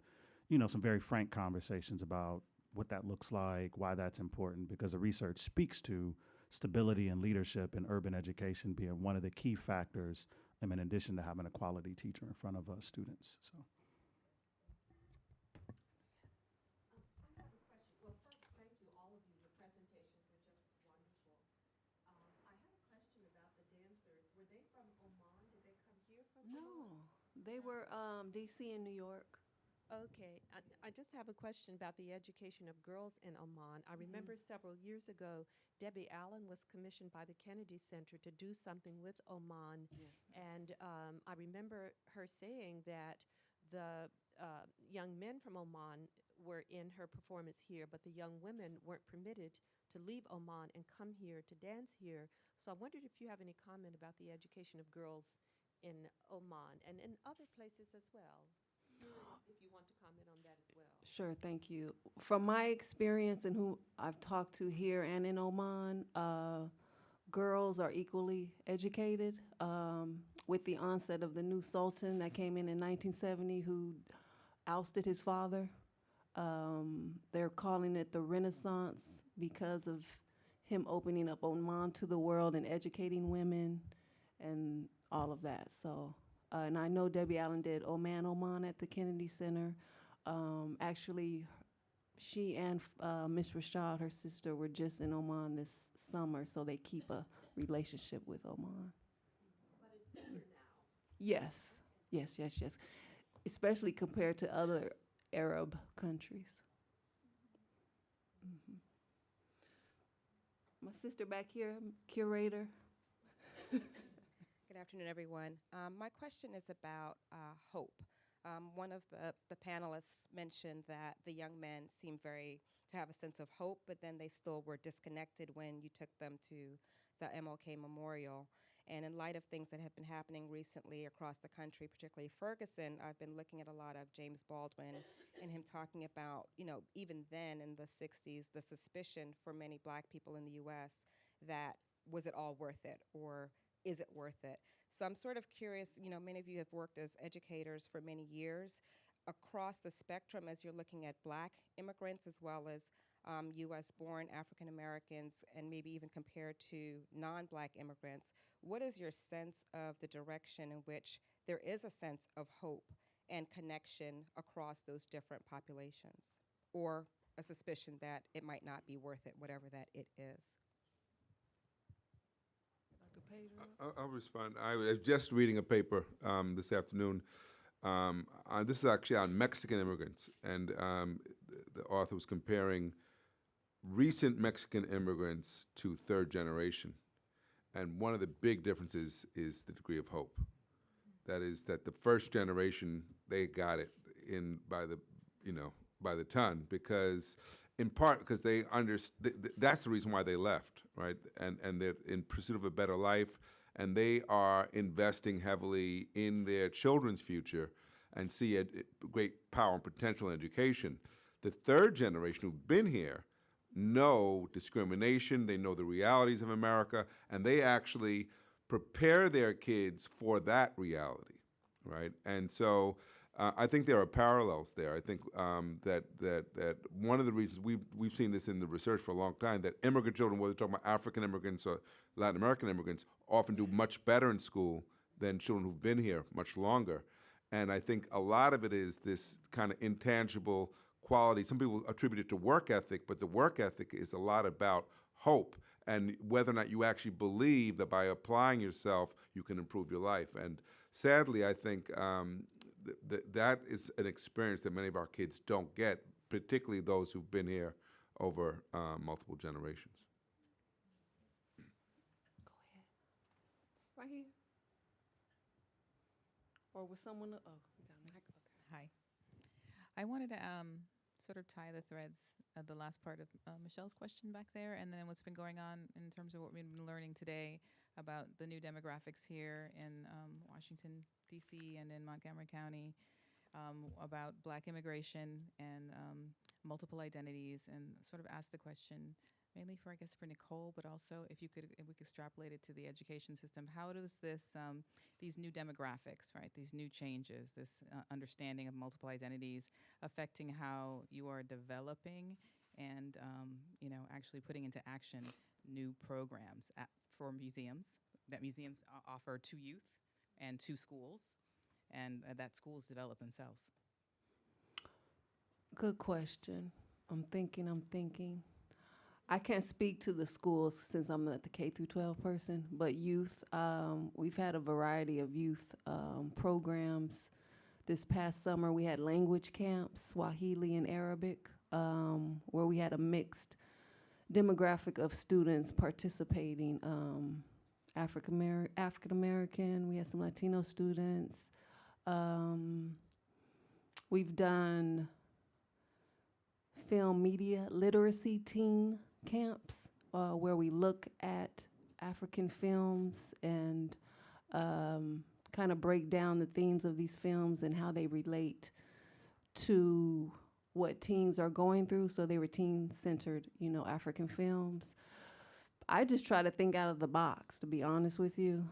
some very frank conversations about what that looks like, why that's important, because the research speaks to stability and leadership in urban education being one of the key factors, in addition to having a quality teacher in front of students. So. I have a question. Well, first, thank you, all of you. The presentations were just wonderful. I have a question about the dancers. Were they from Oman? Did they come here from Oman? No, they were D.C. and New York. Okay, I just have a question about the education of girls in Oman. I remember several years ago, Debbie Allen was commissioned by the Kennedy Center to do something with Oman. Yes. And I remember her saying that the young men from Oman were in her performance here, but the young women weren't permitted to leave Oman and come here to dance here. So I wondered if you have any comment about the education of girls in Oman and in other places as well. If you want to comment on that as well. Sure, thank you. From my experience and who I've talked to here and in Oman, girls are equally educated. With the onset of the new sultan that came in 1970, who ousted his father, they're calling it the Renaissance because of him opening up Oman to the world and educating women and all of that. So. And I know Debbie Allen did Oman at the Kennedy Center. Actually, she and Miss Rashad, her sister, were just in Oman this summer, so they keep a relationship with Oman. But it's better now. Yes. Especially compared to other Arab countries. My sister back here, curator. Good afternoon, everyone. My question is about hope. One of the panelists mentioned that the young men seemed to have a sense of hope, but then they still were disconnected when you took them to the MLK Memorial. And in light of things that have been happening recently across the country, particularly Ferguson, I've been looking at a lot of James Baldwin and him talking about, even then in the 60s, the suspicion for many Black people in the U.S. that was it all worth it, or is it worth it? So I'm sort of curious, many of you have worked as educators for many years across the spectrum as you're looking at Black immigrants as well as U.S.-born African Americans, and maybe even compared to non-Black immigrants. What is your sense of the direction in which there is a sense of hope and connection across those different populations? Or a suspicion that it might not be worth it, whatever that it is. Dr. Pedro? I'll respond. I was just reading a paper this afternoon. This is actually on Mexican immigrants, and the author was comparing recent Mexican immigrants to third generation. And one of the big differences is the degree of hope. That is that the first generation, they got it in by the ton, because in part because they that's the reason why they left, right? And they're in pursuit of a better life, and they are investing heavily in their children's future and see a great power and potential in education. The third generation who've been here know discrimination, they know the realities of America, and they actually prepare their kids for that reality, right? And so I think there are parallels there. I think that one of the reasons we've seen this in the research for a long time, that immigrant children, whether we're talking about African immigrants or Latin American immigrants, often do much better in school than children who've been here much longer. And I think a lot of it is this kind of intangible quality. Some people attribute it to work ethic, but the work ethic is a lot about hope and whether or not you actually believe that by applying yourself, you can improve your life. And sadly, I think that is an experience that many of our kids don't get, particularly those who've been here over multiple generations. Go ahead. Right here. Or with someone, oh, down there. Okay. Hi. I wanted to sort of tie the threads of the last part of Michelle's question back there, and then what's been going on in terms of what we've been learning today about the new demographics here in Washington, D.C. and in Montgomery County, about Black immigration and multiple identities, and sort of ask the question, mainly for, I guess, for Nicole, but also if we could extrapolate it to the education system. How does this, these new demographics, right, these new changes, this understanding of multiple identities affecting how you are developing and, actually putting into action new programs for museums, that museums offer to youth and to schools, and that schools develop themselves? Good question. I'm thinking. I can't speak to the schools since I'm not the K through 12 person, but youth, we've had a variety of youth programs. This past summer, we had language camps, Swahili and Arabic, where we had a mixed demographic of students participating. African American, we had some Latino students. We've done film media literacy teen camps where we look at African films and kind of break down the themes of these films and how they relate to what teens are going through. So they were teen-centered, African films. I just try to think out of the box, to be honest with you.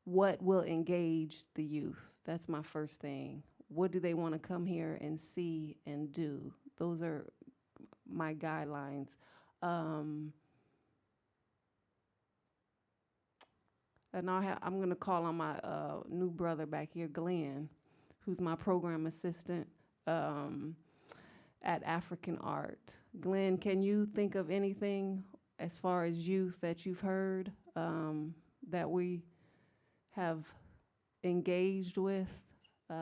What will engage the youth? That's my first thing. What do they want to come here and see and do? Those are my guidelines. And I'm going to call on my new brother back here, Glenn, who's my program assistant at African Art. Glenn, can you think of anything as far as youth that you've heard that we have engaged with? Yeah,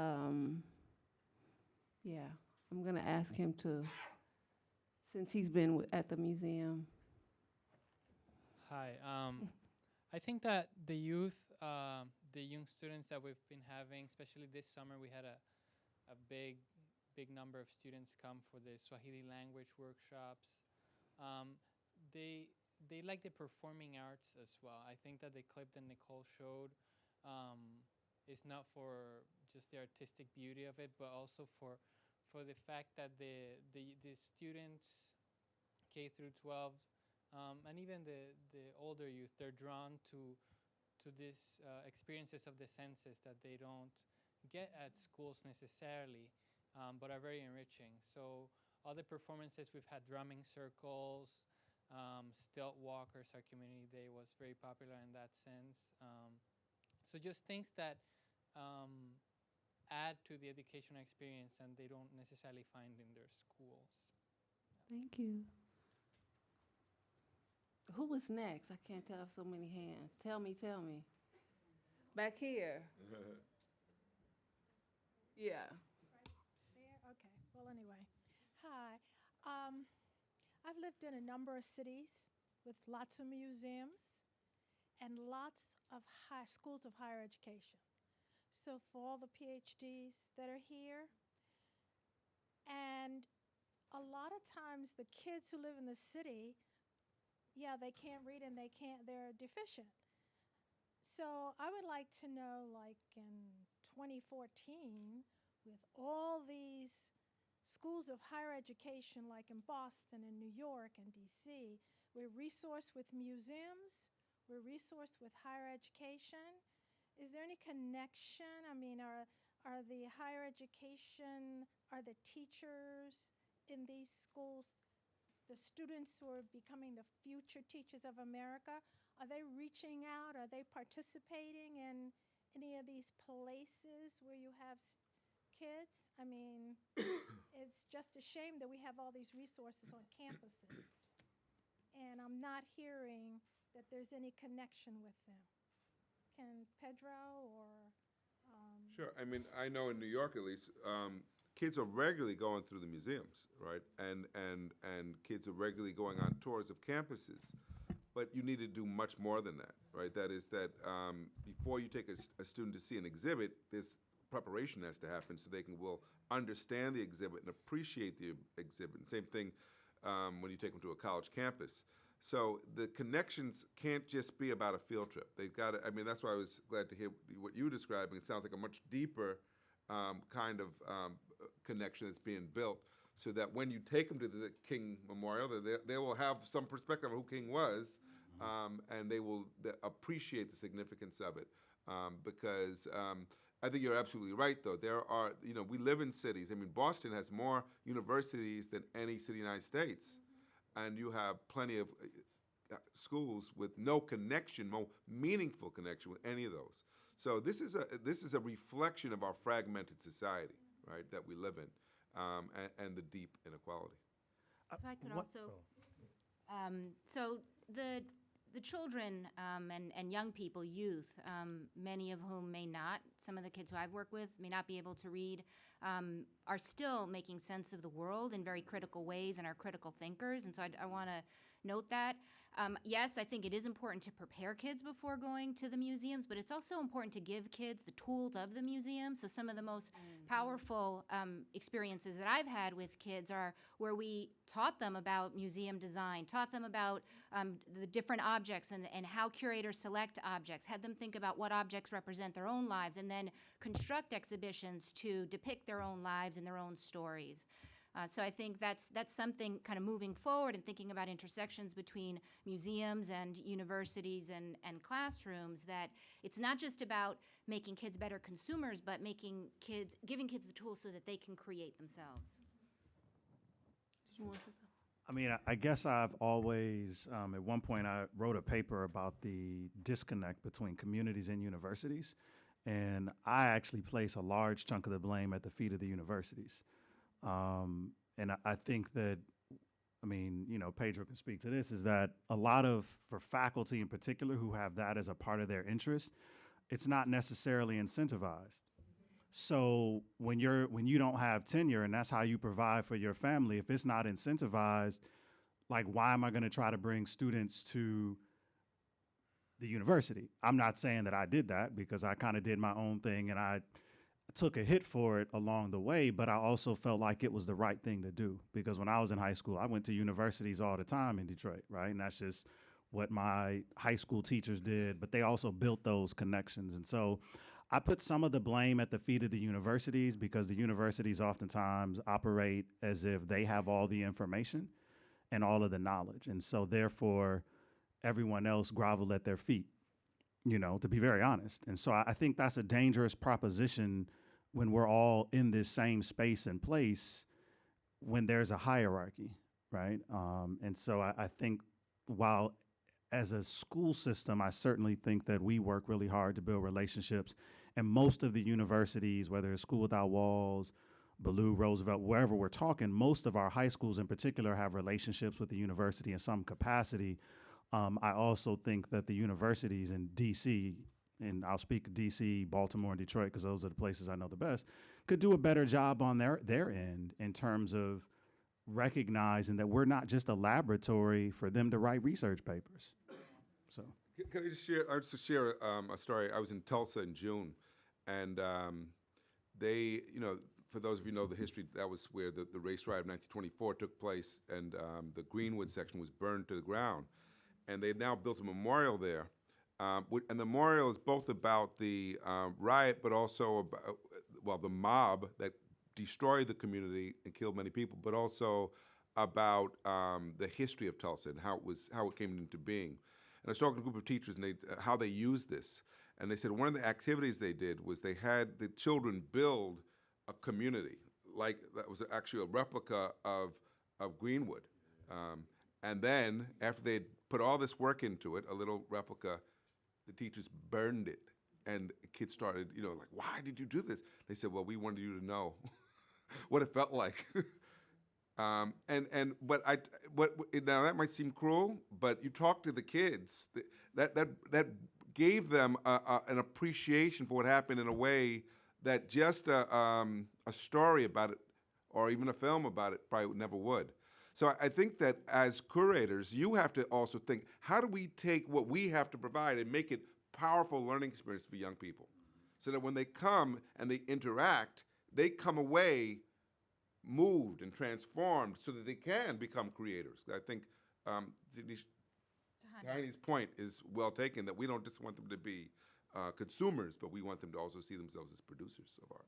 I'm going to ask him to, since he's been at the museum. Hi. I think that the youth, the young students that we've been having, especially this summer, we had a big number of students come for the Swahili language workshops. They like the performing arts as well. I think that the clip that Nicole showed is not for just the artistic beauty of it, but also for the fact that the students K through 12 and even the older youth, they're drawn to these experiences of the senses that they don't get at schools necessarily, but are very enriching. So all the performances, we've had drumming circles, stilt walkers. Our community day was very popular in that sense. So just things that add to the educational experience and they don't necessarily find in their schools. Thank you. Who was next? I can't tell, so many hands. Tell me. Back here. Yeah. There? Okay. Well, anyway. Hi. I've lived in a number of cities with lots of museums and lots of schools of higher education. So for all the PhDs that are here, and a lot of times the kids who live in the city, yeah, they can't read and they're deficient. So I would like to know, like in 2014, with all these schools of higher education, like in Boston and New York and DC, we're resourced with museums, we're resourced with higher education. Is there any connection? I mean, are the higher education, are the teachers in these schools, the students who are becoming the future teachers of America, are they reaching out? Are they participating in any of these places where you have kids? I mean, it's just a shame that we have all these resources on campuses, and I'm not hearing that there's any connection with them. Can Pedro or? Sure. I mean, I know in New York at least, kids are regularly going through the museums, right? And kids are regularly going on tours of campuses. But you need to do much more than that, right? That is that before you take a student to see an exhibit, this preparation has to happen so they will understand the exhibit and appreciate the exhibit. And same thing when you take them to a college campus. So the connections can't just be about a field trip. They've got to, I mean, that's why I was glad to hear what you were describing. It sounds like a much deeper kind of connection that's being built so that when you take them to the King Memorial, they will have some perspective of who King was, and they will appreciate the significance of it. Because I think you're absolutely right, though. There are, we live in cities. I mean, Boston has more universities than any city in the United States. And you have plenty of schools with no connection, no meaningful connection with any of those. So this is a reflection of our fragmented society, right, that we live in, and the deep inequality. If I could also, so the children and young people, youth, many of whom may not, some of the kids who I've worked with may not be able to read, are still making sense of the world in very critical ways and are critical thinkers. And so I want to note that. Yes, I think it is important to prepare kids before going to the museums, but it's also important to give kids the tools of the museum. So some of the most powerful experiences that I've had with kids are where we taught them about museum design, taught them about the different objects and how curators select objects, had them think about what objects represent their own lives, and then construct exhibitions to depict their own lives and their own stories. So I think that's something kind of moving forward and thinking about intersections between museums and universities and classrooms, that it's not just about making kids better consumers, but giving kids the tools so that they can create themselves. Did you want to say something? I mean, I guess I've always, at one point I wrote a paper about the disconnect between communities and universities. And I actually place a large chunk of the blame at the feet of the universities. And I think that, I mean, Pedro can speak to this, is that a lot of, for faculty in particular who have that as a part of their interest, it's not necessarily incentivized. So when you don't have tenure and that's how you provide for your family, if it's not incentivized, like, why am I going to try to bring students to the university? I'm not saying that I did that, because I kind of did my own thing and I took a hit for it along the way, but I also felt like it was the right thing to do, because when I was in high school, I went to universities all the time in Detroit, right? And that's just what my high school teachers did, but they also built those connections. And so I put some of the blame at the feet of the universities, because the universities oftentimes operate as if they have all the information and all of the knowledge. And so therefore, everyone else groveled at their feet, to be very honest. And so I think that's a dangerous proposition when we're all in this same space and place, when there's a hierarchy, right? And so I think, while as a school system, I certainly think that we work really hard to build relationships And most of the universities, whether it's School Without Walls, Ballou, Roosevelt, wherever we're talking, most of our high schools in particular have relationships with the university in some capacity. I also think that the universities in D.C., and I'll speak D.C., Baltimore, and Detroit, because those are the places I know the best, could do a better job on their end in terms of recognizing that we're not just a laboratory for them to write research papers. So, Can I just share? I just share a story. I was in Tulsa in June, and they, for those of you who know the history, that was where the race riot of 1924 took place, and the Greenwood section was burned to the ground. And they've now built a memorial there. And the memorial is both about the riot, but also about, the mob that destroyed the community and killed many people, but also about the history of Tulsa and how it came into being. And I was talking to a group of teachers and how they used this. And they said one of the activities they did was they had the children build a community, like that was actually a replica of Greenwood. And then after they'd put all this work into it, a little replica, the teachers burned it. And kids started, like, why did you do this? They said, well, we wanted you to know what it felt like. But now that might seem cruel, but you talk to the kids, that gave them an appreciation for what happened in a way that just a story about it or even a film about it probably never would. So I think that as curators, you have to also think, how do we take what we have to provide and make it powerful learning experience for young people? So that when they come and they interact, they come away moved and transformed so that they can become creators. I think Tehani's point is well taken, that we don't just want them to be consumers, but we want them to also see themselves as producers of art.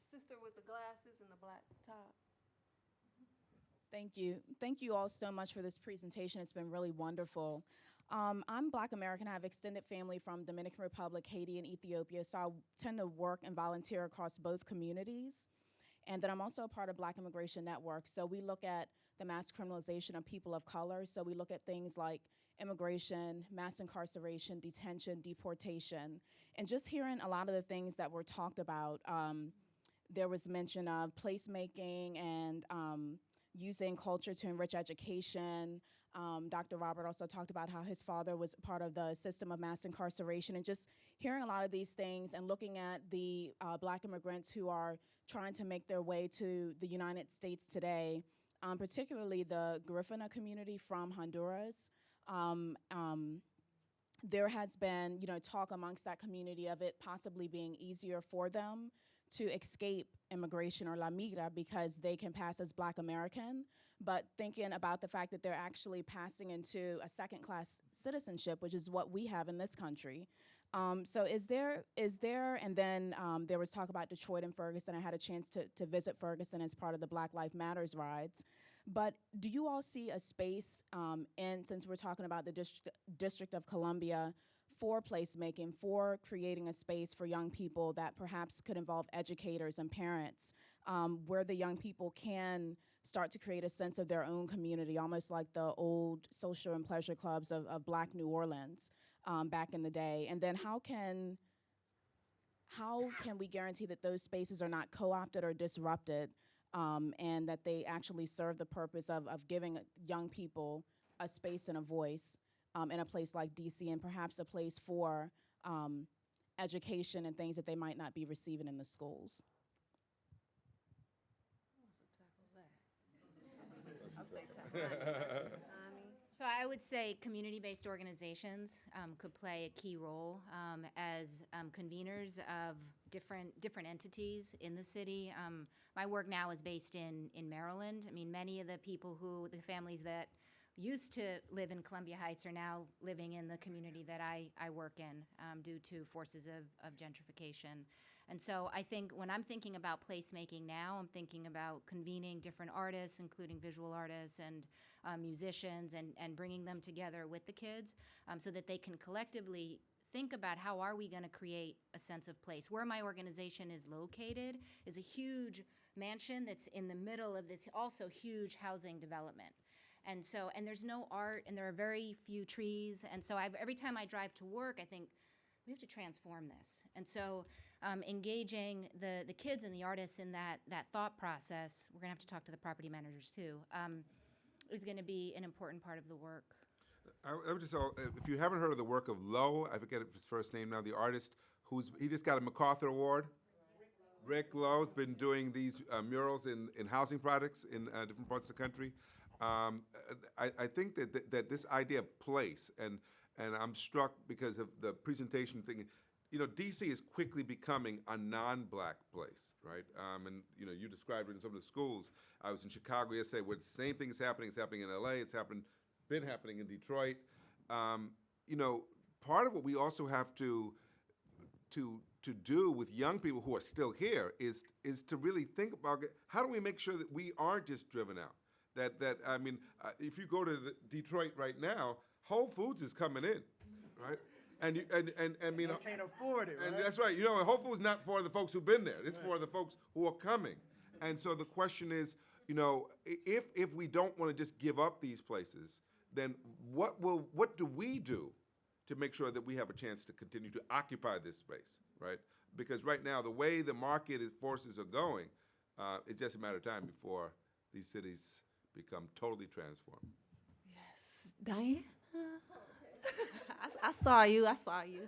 Sister with the glasses and the black top. Thank you. Thank you all so much for this presentation. It's been really wonderful. I'm Black American. I have extended family from Dominican Republic, Haiti, and Ethiopia, so I tend to work and volunteer across both communities. And then I'm also a part of Black Immigration Network, so we look at the mass criminalization of people of color. So we look at things like immigration, mass incarceration, detention, deportation, and just hearing a lot of the things that were talked about. There was mention of placemaking and using culture to enrich education. Dr. Robert also talked about how his father was part of the system of mass incarceration, and just hearing a lot of these things and looking at the Black immigrants who are trying to make their way to the United States today, particularly the Garifuna community from Honduras. There has been, talk amongst that community of it possibly being easier for them to escape immigration or la migra because they can pass as Black American, but thinking about the fact that they're actually passing into a second-class citizenship, which is what we have in this country. So is there, and then there was talk about Detroit and Ferguson. I had a chance to visit Ferguson as part of the Black Lives Matters rides. But do you all see a space, since we're talking about the District of Columbia, for placemaking, for creating a space for young people that perhaps could involve educators and parents, where the young people can start to create a sense of their own community, almost like the old social and pleasure clubs of Black New Orleans back in the day? And then how can we guarantee that those spaces are not co-opted or disrupted, and that they actually serve the purpose of giving young people a space and a voice in a place like DC, and perhaps a place for education and things that they might not be receiving in the schools? So I would say community-based organizations could play a key role as conveners of different entities in the city. My work now is based in Maryland. I mean, many of the families that used to live in Columbia Heights are now living in the community that I work in due to forces of gentrification. And so I think when I'm thinking about placemaking now, I'm thinking about convening different artists, including visual artists and musicians, and bringing them together with the kids so that they can collectively think about how are we going to create a sense of place. Where my organization is located is a huge mansion that's in the middle of this also huge housing development. And there's no art, and there are very few trees. And so every time I drive to work, I think, we have to transform this. And so engaging the kids and the artists in that thought process, we're gonna have to talk to the property managers too, is gonna be an important part of the work. I would just, if you haven't heard of the work of Lowe, I forget his first name now, the artist he just got a MacArthur Award. Rick Lowe's been doing these murals in housing projects in different parts of the country. I think that this idea of place, and I'm struck because of the presentation thing, you know, D.C. is quickly becoming a non-black place, right? And, you know, you described it in some of the schools. I was in Chicago yesterday where the same thing is happening. It's happening in L.A. It's been happening in Detroit. You know, part of what we also have to do with young people who are still here is to really think about how do we make sure that we aren't just driven out. That I mean, if you go to Detroit right now, Whole Foods is coming in, right? And you you know, can't afford it, right? And that's right. You know, Whole Foods is not for the folks who've been there. It's for the folks who are coming. And so the question is, you know, if we don't want to just give up these places, then what do we do to make sure that we have a chance to continue to occupy this space, right? Because right now, the way the market forces are going, it's just a matter of time before these cities become totally transformed. Yes, Diana. I saw you.